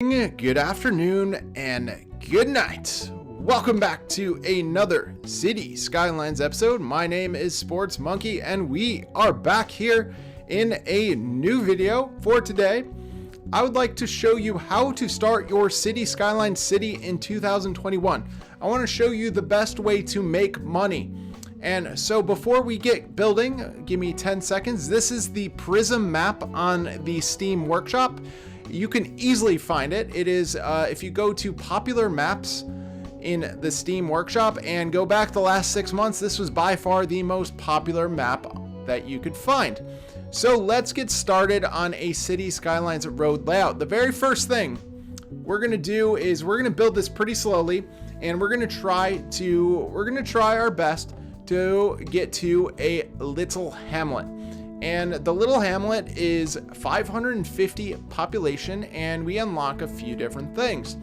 Good afternoon and good night. Welcome back to another City Skylines episode. My name is Sports Monkey and we are back here in a new video. For today, I would like to show you how to start your City Skylines city in 2021. I want to show you the best way to make money. And so before we get building, give me 10 seconds. This is the Prism map on the Steam Workshop. You can easily find it. It is, if you go to popular maps in the Steam Workshop and go back the last 6 months, this was by far the most popular map that you could find. So let's get started on a City Skylines road layout. The very first thing we're gonna do is we're gonna build this pretty slowly, and we're gonna try our best to get to a little hamlet. And the little hamlet is 550 population, and we unlock a few different things.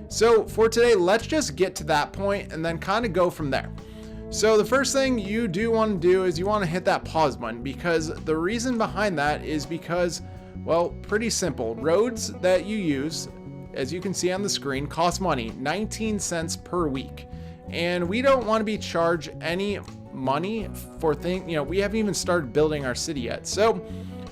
So for today, let's just get to that point and then kind of go from there. So the first thing you do want to do is you want to hit that pause button, because the reason behind that is because, well, pretty simple. Roads that you use, as you can see on the screen, cost money, 19 cents per week. And we don't want to be charged any money for things, we haven't even started building our city yet. So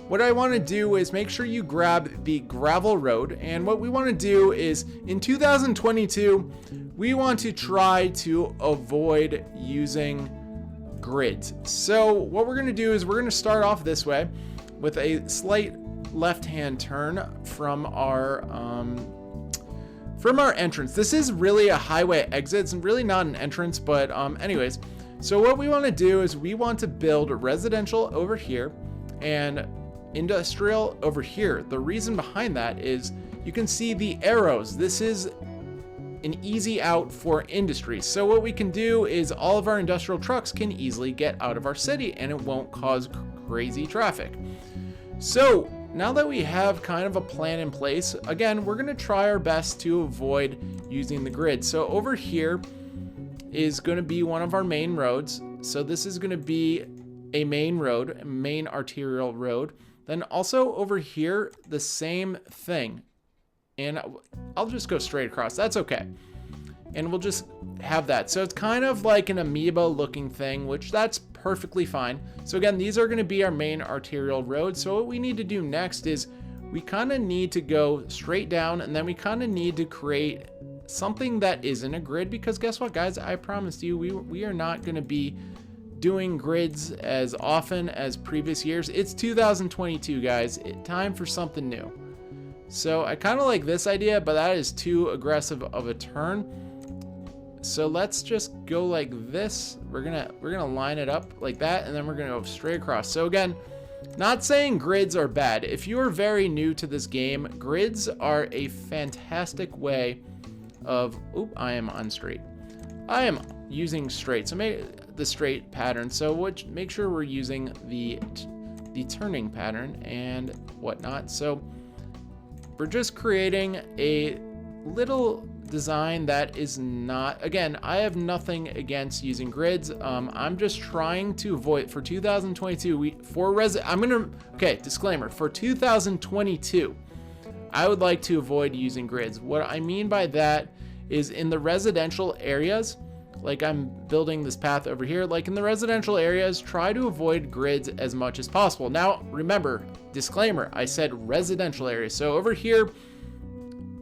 what I want to do is make sure you grab the gravel road, and what we want to do is in 2022 we want to try to avoid using grids. So what we're going to do is we're going to start off this way with a slight left-hand turn from our entrance. This is really a highway exit. It's really not an entrance, but anyways. So what we want to do is we want to build residential over here and industrial over here. The reason behind that is you can see the arrows. This is an easy out for industry. So what we can do is all of our industrial trucks can easily get out of our city and it won't cause crazy traffic. So now that we have kind of a plan in place, again, we're going to try our best to avoid using the grid. So over here is going to be one of our main roads. So this is going to be a main road, a main arterial road. Then also over here, the same thing. And I'll just go straight across. That's okay. And we'll just have that. So it's kind of like an amoeba looking thing, which that's perfectly fine. So again, these are going to be our main arterial roads. So what we need to do next is we kind of need to go straight down, and then we kind of need to create something that isn't a grid, because guess what, guys? I promised you we are not going to be doing grids as often as previous years. It's 2022, guys. Time for something new. So I kind of like this idea, but that is too aggressive of a turn. So let's just go like this. We're gonna line it up like that, and then we're gonna go straight across. So again, not saying grids are bad. If you are very new to this game, grids are a fantastic way of, I am on straight. I am using straight, so make the straight pattern. So make sure we're using the turning pattern and whatnot. So we're just creating a little design that is not, again, I have nothing against using grids. I'm just trying to avoid, for 2022, disclaimer, for 2022, I would like to avoid using grids. What I mean by that is in the residential areas, like I'm building this path over here, like in the residential areas, try to avoid grids as much as possible. Now, remember, disclaimer, I said residential areas. So over here,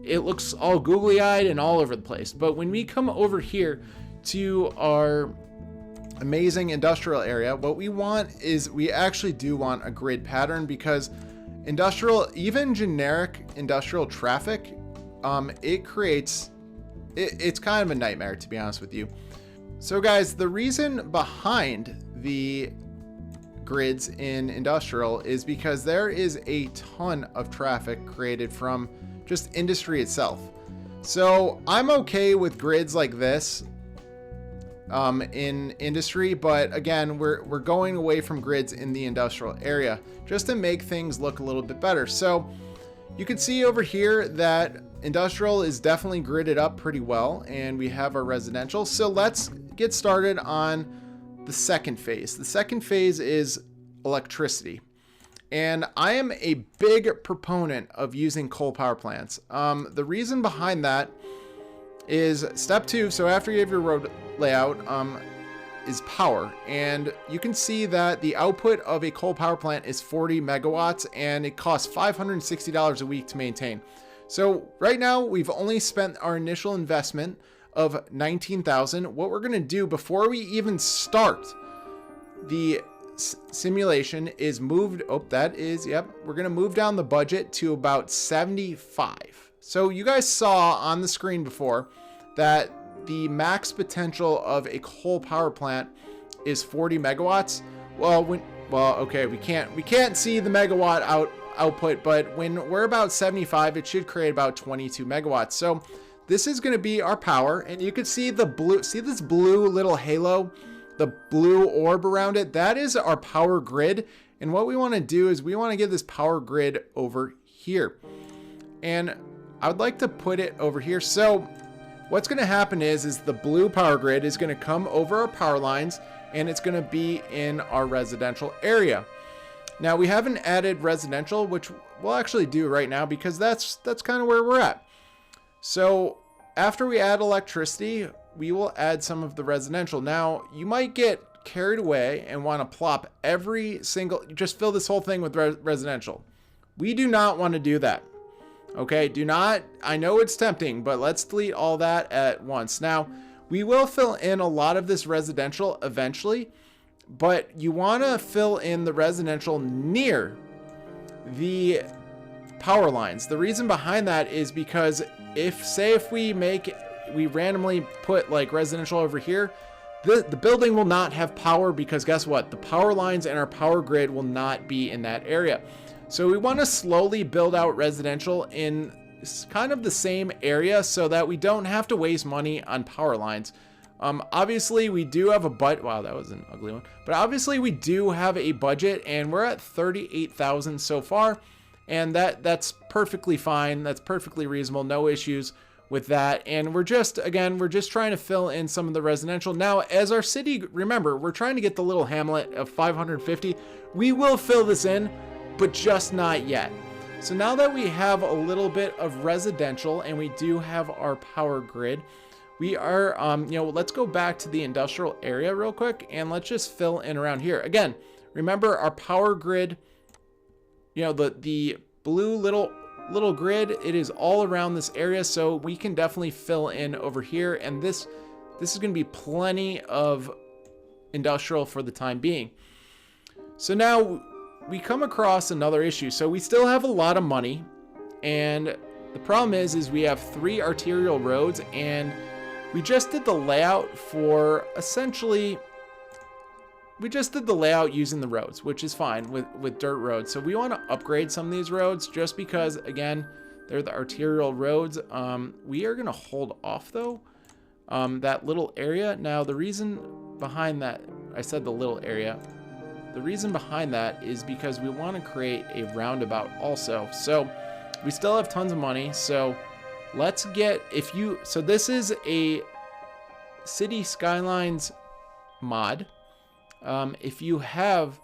it looks all googly-eyed and all over the place. But when we come over here to our amazing industrial area, what we want is we actually do want a grid pattern, because industrial, even generic industrial traffic, it's kind of a nightmare, to be honest with you. So guys, the reason behind the grids in industrial is because there is a ton of traffic created from just industry itself. So I'm okay with grids like this in industry, but again, we're going away from grids in the industrial area just to make things look a little bit better. So you can see over here that industrial is definitely gridded up pretty well, and we have our residential. So let's get started on the second phase. The second phase is electricity. And I am a big proponent of using coal power plants. The reason behind that is step 2. So after you have your road layout, is power. And you can see that the output of a coal power plant is 40 megawatts and it costs $560 a week to maintain. So right now we've only spent our initial investment of $19,000. What we're going to do before we even start the simulation is moved. Oh, that is, yep. We're going to move down the budget to about 75. So you guys saw on the screen before that the max potential of a coal power plant is 40 megawatts. Well, okay, we can't see the megawatt output, but when we're about 75, it should create about 22 megawatts. So this is going to be our power, and you can see the blue, see this blue little halo, the blue orb around it. That is our power grid. And what we want to do is we want to get this power grid over here. And I would like to put it over here. So what's going to happen is the blue power grid is going to come over our power lines and it's going to be in our residential area. Now we haven't added residential, which we'll actually do right now because that's kind of where we're at. So after we add electricity, we will add some of the residential. Now you might get carried away and want to plop every single, just fill this whole thing with residential. We do not want to do that. Okay, do not, I know it's tempting, but let's delete all that at once. Now, we will fill in a lot of this residential eventually, but you want to fill in the residential near the power lines. The reason behind that is because if we randomly put like residential over here, the building will not have power because guess what? The power lines and our power grid will not be in that area. So we want to slowly build out residential in kind of the same area so that we don't have to waste money on power lines. Obviously we do have a budget. Wow, that was an ugly one. But obviously we do have a budget and we're at 38,000 so far. And that's perfectly fine. That's perfectly reasonable. No issues with that. And we're just trying to fill in some of the residential. Now, as our city, remember, we're trying to get the little hamlet of 550. We will fill this in, but just not yet. So now that we have a little bit of residential and we do have our power grid, we are, let's go back to the industrial area real quick and let's just fill in around here. Again, remember our power grid, the blue little grid, it is all around this area. So we can definitely fill in over here. And this is going to be plenty of industrial for the time being. So now we come across another issue. So we still have a lot of money, and the problem is we have 3 arterial roads, and we just did the layout for essentially, we just did the layout using the roads, which is fine with dirt roads. So we want to upgrade some of these roads just because, again, they're the arterial roads. We are going to hold off though, that little area. Now the reason behind that, I said the little area, the reason behind that is because we want to create a roundabout also. So we still have tons of money. So let's get, so this is a City Skylines mod. If you have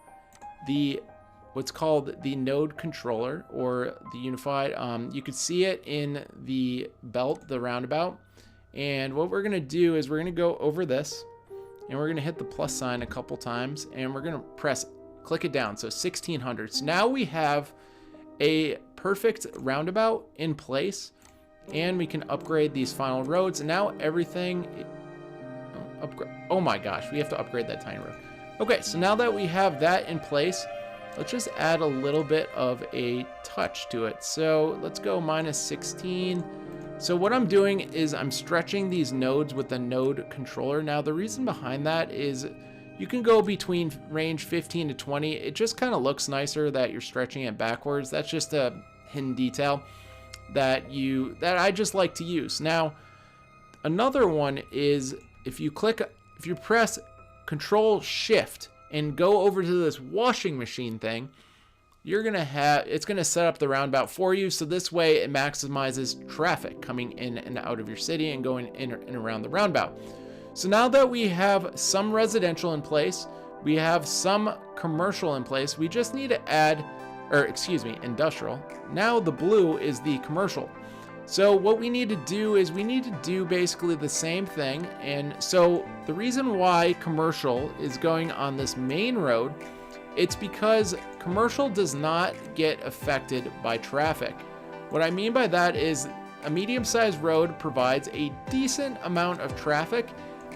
what's called the node controller or the unified, you could see it in the belt, the roundabout. And what we're going to do is we're going to go over this, and we're going to hit the plus sign a couple times, and we're going to click it down. So 1600. So now we have a perfect roundabout in place, and we can upgrade these final roads. And now everything, oh my gosh, we have to upgrade that tiny road. Okay, so now that we have that in place, let's just add a little bit of a touch to it. So let's go -16. So what I'm doing is I'm stretching these nodes with the node controller. Now the reason behind that is you can go between range 15 to 20. It just kind of looks nicer that you're stretching it backwards. That's just a hidden detail that I just like to use. Now, another one is if you press Control Shift and go over to this washing machine thing, it's gonna set up the roundabout for you. So this way it maximizes traffic coming in and out of your city and going in and around the roundabout. So now that we have some residential in place, we have some commercial in place, we just need to add or excuse me, industrial. Now the blue is the commercial. So what we need to do is we need to do basically the same thing. And so the reason why commercial is going on this main road, it's because commercial does not get affected by traffic. What I mean by that is a medium-sized road provides a decent amount of traffic,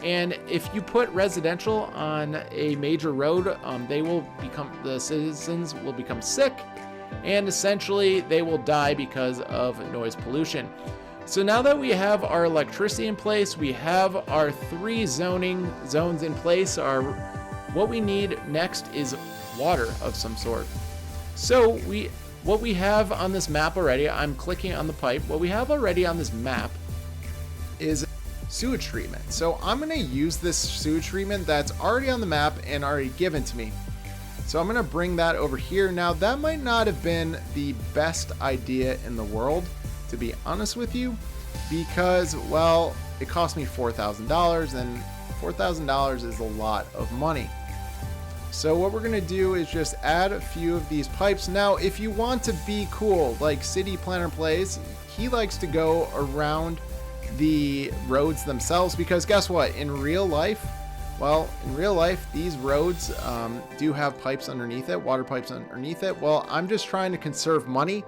and if you put residential on a major road, the citizens will become sick, and essentially they will die because of noise pollution. So now that we have our electricity in place, we have our 3 zoning zones in place, what we need next is water of some sort. So what we have on this map already, I'm clicking on the pipe, what we have already on this map is sewage treatment. So I'm going to use this sewage treatment that's already on the map and already given to me. So I'm going to bring that over here. Now that might not have been the best idea in the world, to be honest with you, because, well, it cost me $4,000, and $4,000 is a lot of money. So what we're going to do is just add a few of these pipes. Now, if you want to be cool, like City Planner Plays, he likes to go around the roads themselves, because guess what? In real life, these roads do have pipes underneath it, water pipes underneath it. Well, I'm just trying to conserve money,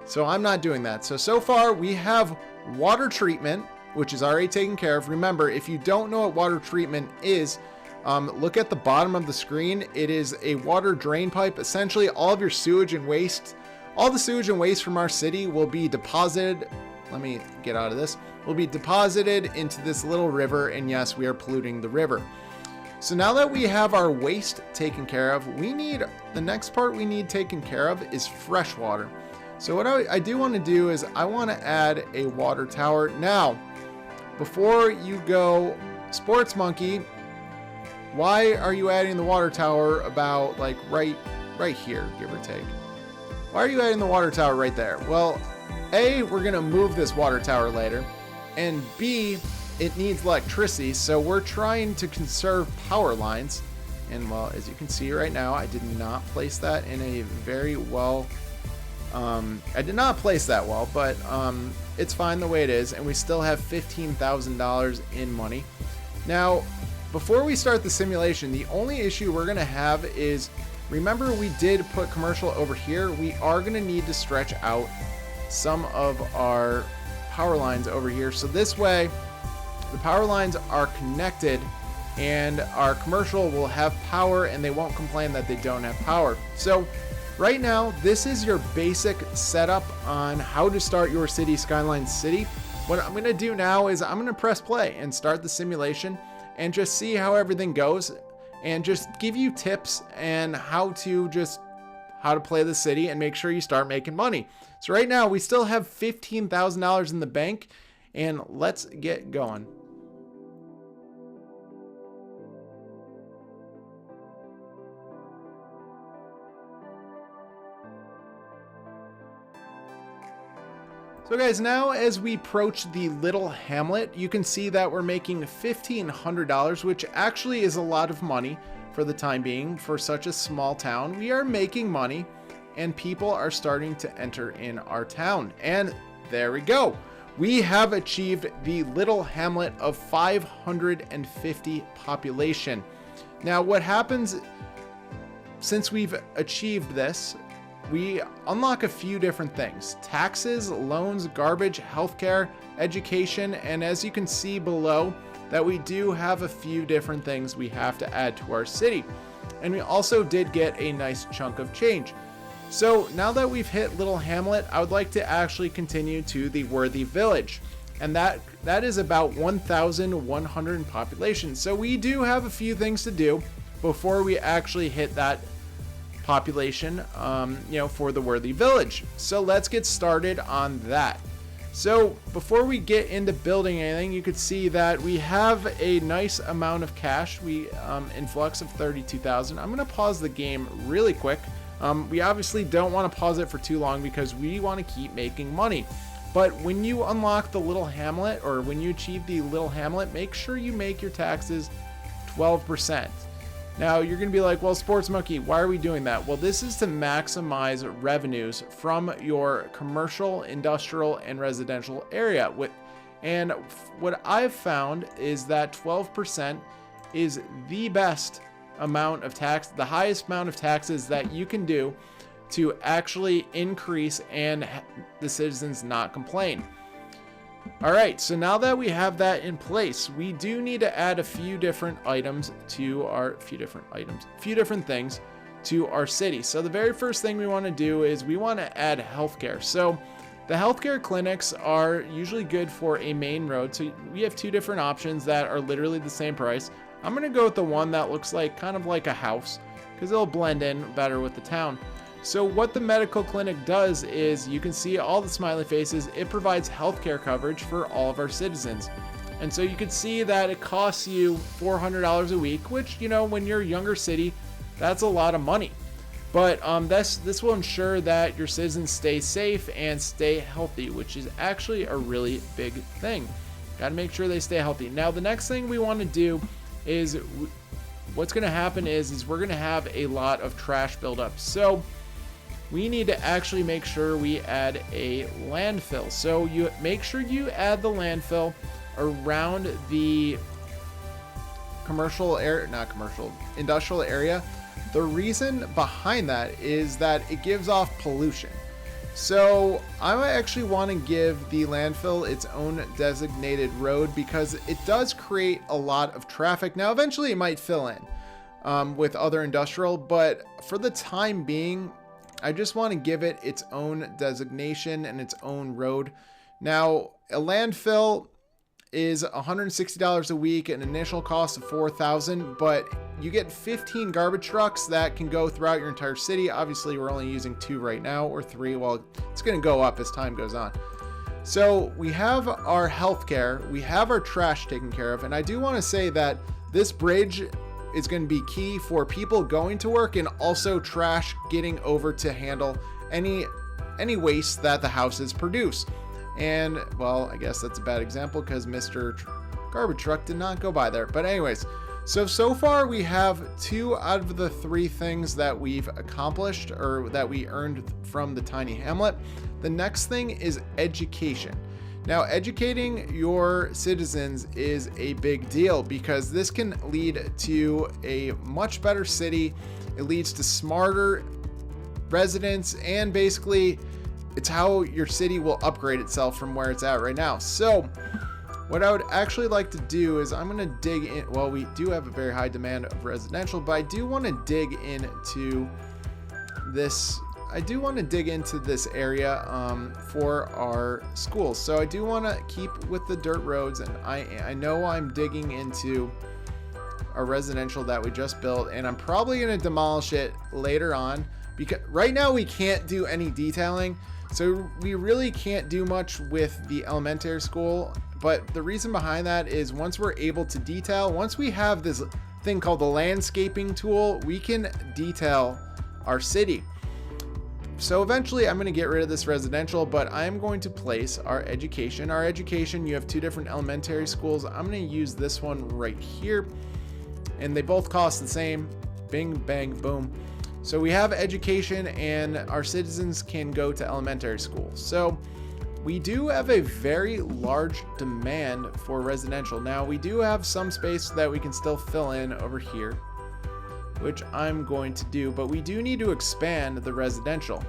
so I'm not doing that. So far we have water treatment, which is already taken care of. Remember, if you don't know what water treatment is, look at the bottom of the screen. It is a water drain pipe. Essentially, all of your sewage and waste, all the sewage and waste from our city will be deposited. Let me get out of this. Will be deposited into this little river, and yes, we are polluting the river. So now that we have our waste taken care of, the next part we need taken care of is fresh water. So what I do want to do is I want to add a water tower. Now, before you go, Sports Monkey, why are you adding the water tower about like right here, give or take? Why are you adding the water tower right there? Well, A, we're going to move this water tower later, and B, it needs electricity, so we're trying to conserve power lines. And well, as you can see right now, I did not place that in a very well, I did not place that well, but it's fine the way it is, and we still have $15,000 in money. Now, before we start the simulation, the only issue we're going to have is, remember we did put commercial over here. We are going to need to stretch out some of our power lines over here. So this way, the power lines are connected and our commercial will have power and they won't complain that they don't have power. So right now, this is your basic setup on how to start your City Skylines city. What I'm going to do now is I'm going to press play and start the simulation and just see how everything goes, and just give you tips and how to play the city and make sure you start making money. So right now we still have $15,000 in the bank, and let's get going. So guys, now as we approach the little hamlet, you can see that we're making $1,500, which actually is a lot of money for the time being. For such a small town, we are making money and people are starting to enter in our town. And there we go. We have achieved the little hamlet of 550 population. Now what happens since we've achieved this, we unlock a few different things: taxes, loans, garbage, healthcare, education, and as you can see below, that we do have a few different things we have to add to our city. And we also did get a nice chunk of change. So now that we've hit Little Hamlet, I would like to actually continue to the Worthy Village. And that is about 1,100 in population. So we do have a few things to do before we actually hit that population, for the Worthy Village. So let's get started on that. So before we get into building anything, you could see that we have a nice amount of cash. We influx of 32,000. I'm going to pause the game really quick. We obviously don't want to pause it for too long because we want to keep making money. But when you unlock the Little Hamlet, or when you achieve the Little Hamlet, make sure you make your taxes 12%. Now you're going to be like, well, Sports Monkey, why are we doing that? Well, this is to maximize revenues from your commercial, industrial, and residential area. And what I've found is that 12% is the best amount of tax, the highest amount of taxes that you can do to actually increase and the citizens not complain. All right, so now that we have that in place, we do need to add a few different things to our city. So the very first thing we want to do is we want to add healthcare. So the healthcare clinics are usually good for a main road. So we have two different options that are literally the same price. I'm going to go with the one that looks like kind of like a house because it'll blend in better with the town. So what the medical clinic does is, you can see all the smiley faces. It provides healthcare coverage for all of our citizens. And so you can see that it costs you $400 a week, which, you know, when you're a younger city, that's a lot of money. But this will ensure that your citizens stay safe and stay healthy, which is actually a really big thing. Got to make sure they stay healthy. Now, the next thing we want to do is, what's going to happen is we're going to have a lot of trash buildup. So we need to actually make sure we add a landfill. So you make sure you add the landfill around the industrial area. The reason behind that is that it gives off pollution. So I actually want to give the landfill its own designated road because it does create a lot of traffic. Now, eventually it might fill in with other industrial, but for the time being, I just want to give it its own designation and its own road. Now, a landfill is $160 a week, an initial cost of $4,000, but you get 15 garbage trucks that can go throughout your entire city. Obviously, we're only using 2 right now, or 3. Well, it's going to go up as time goes on. So we have our healthcare, we have our trash taken care of, and I do want to say that this bridge is going to be key for people going to work, and also trash getting over to handle any waste that the houses produce. And, well, I guess that's a bad example because Mr. Garbage Truck did not go by there. But anyways, so far we have 2 out of the 3 things that we've accomplished, or that we earned from the tiny hamlet. The next thing is education. Now, educating your citizens is a big deal because this can lead to a much better city. It leads to smarter residents, and basically it's how your city will upgrade itself from where it's at right now. So what I would actually like to do is I'm going to dig in. Well, we do have a very high demand of residential, but I do want to dig into this. I do want to dig into this area for our schools. So I do want to keep with the dirt roads, and I know I'm digging into our residential that we just built, and I'm probably going to demolish it later on because right now we can't do any detailing. So we really can't do much with the elementary school. But the reason behind that is once we're able to detail, once we have this thing called the landscaping tool, we can detail our city. So eventually I'm going to get rid of this residential, but I'm going to place our education. Our education, you have 2 different elementary schools. I'm going to use this one right here, and they both cost the same. Bing, bang, boom. So we have education, and our citizens can go to elementary school. So we do have a very large demand for residential. Now, we do have some space that we can still fill in over here, which I'm going to do, but we do need to expand the residential.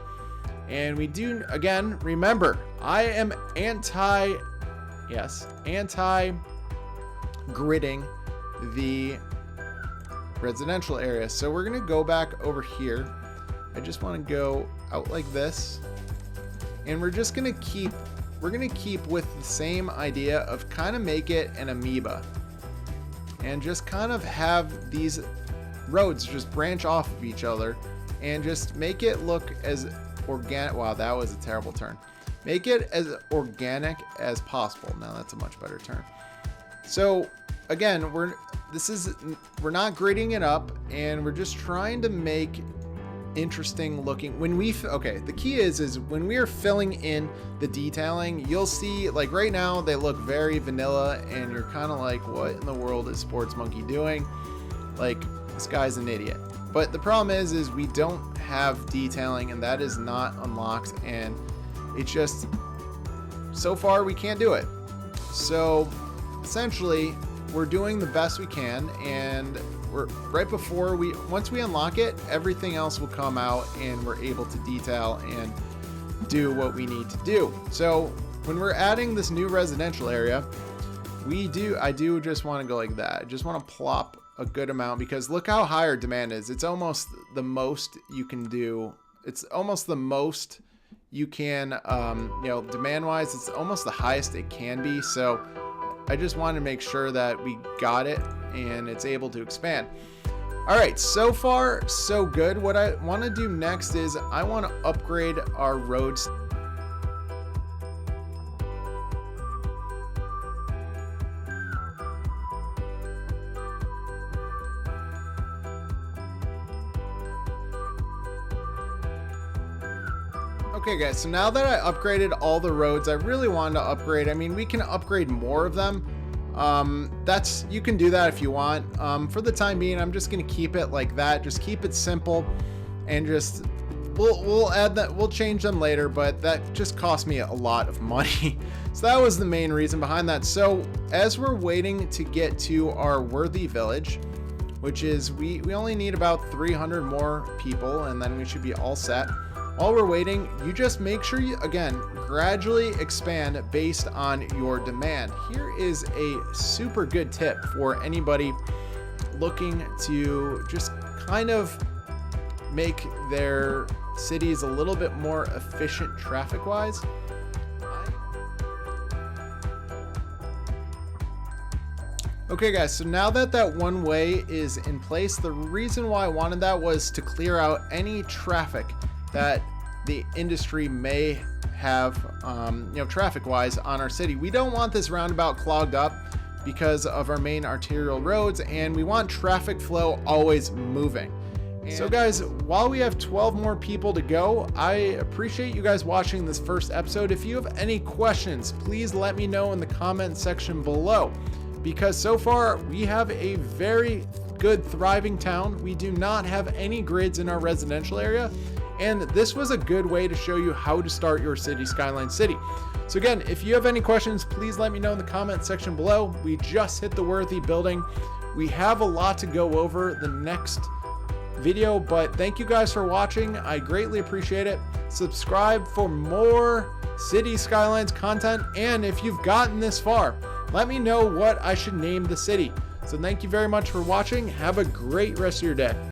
And we do, again, remember, I am anti-gridding the residential area. So we're going to go back over here. I just want to go out like this. And we're just going to keep with the same idea of kind of make it an amoeba. And just kind of have these roads just branch off of each other and just make it look as organic. Wow, that was a terrible turn. Make it as organic as possible. Now that's a much better turn. So again, we're not gridding it up, and we're just trying to make interesting looking. The key is when we are filling in the detailing, you'll see, like right now they look very vanilla, and you're kind of like, what in the world is Sports Monkey doing? Like, this guy's an idiot. But the problem is we don't have detailing, and that is not unlocked, and it's just, so far we can't do it. So essentially we're doing the best we can, and we're right before once we unlock it, everything else will come out and we're able to detail and do what we need to do. So when we're adding this new residential area, I do just want to go like that. I just want to plop a good amount, because look how high our demand is. It's almost the most you can do. It's almost the most you can, demand wise, it's almost the highest it can be. So I just want to make sure that we got it and it's able to expand. All right, so far so good. What I want to do next is I want to upgrade our roads. Okay guys, so now that I upgraded all the roads, I really wanted to upgrade. I mean, we can upgrade more of them. You can do that if you want. For the time being, I'm just gonna keep it like that. Just keep it simple, and just we'll add that. We'll change them later, but that just cost me a lot of money. So that was the main reason behind that. So as we're waiting to get to our worthy village, which is we only need about 300 more people, and then we should be all set. While we're waiting, you just make sure you, again, gradually expand based on your demand. Here is a super good tip for anybody looking to just kind of make their cities a little bit more efficient traffic-wise. Okay guys, so now that one way is in place, the reason why I wanted that was to clear out any traffic that the industry may have, traffic wise on our city. We don't want this roundabout clogged up because of our main arterial roads, and we want traffic flow always moving. So guys, while we have 12 more people to go, I appreciate you guys watching this first episode. If you have any questions, please let me know in the comment section below, because so far we have a very good thriving town. We do not have any grids in our residential area, and this was a good way to show you how to start your City Skylines city. So again, if you have any questions, please let me know in the comment section below. We just hit the worthy building. We have a lot to go over the next video, but thank you guys for watching. I greatly appreciate it. Subscribe for more City Skylines content, and if you've gotten this far, let me know what I should name the city. So thank you very much for watching. Have a great rest of your day.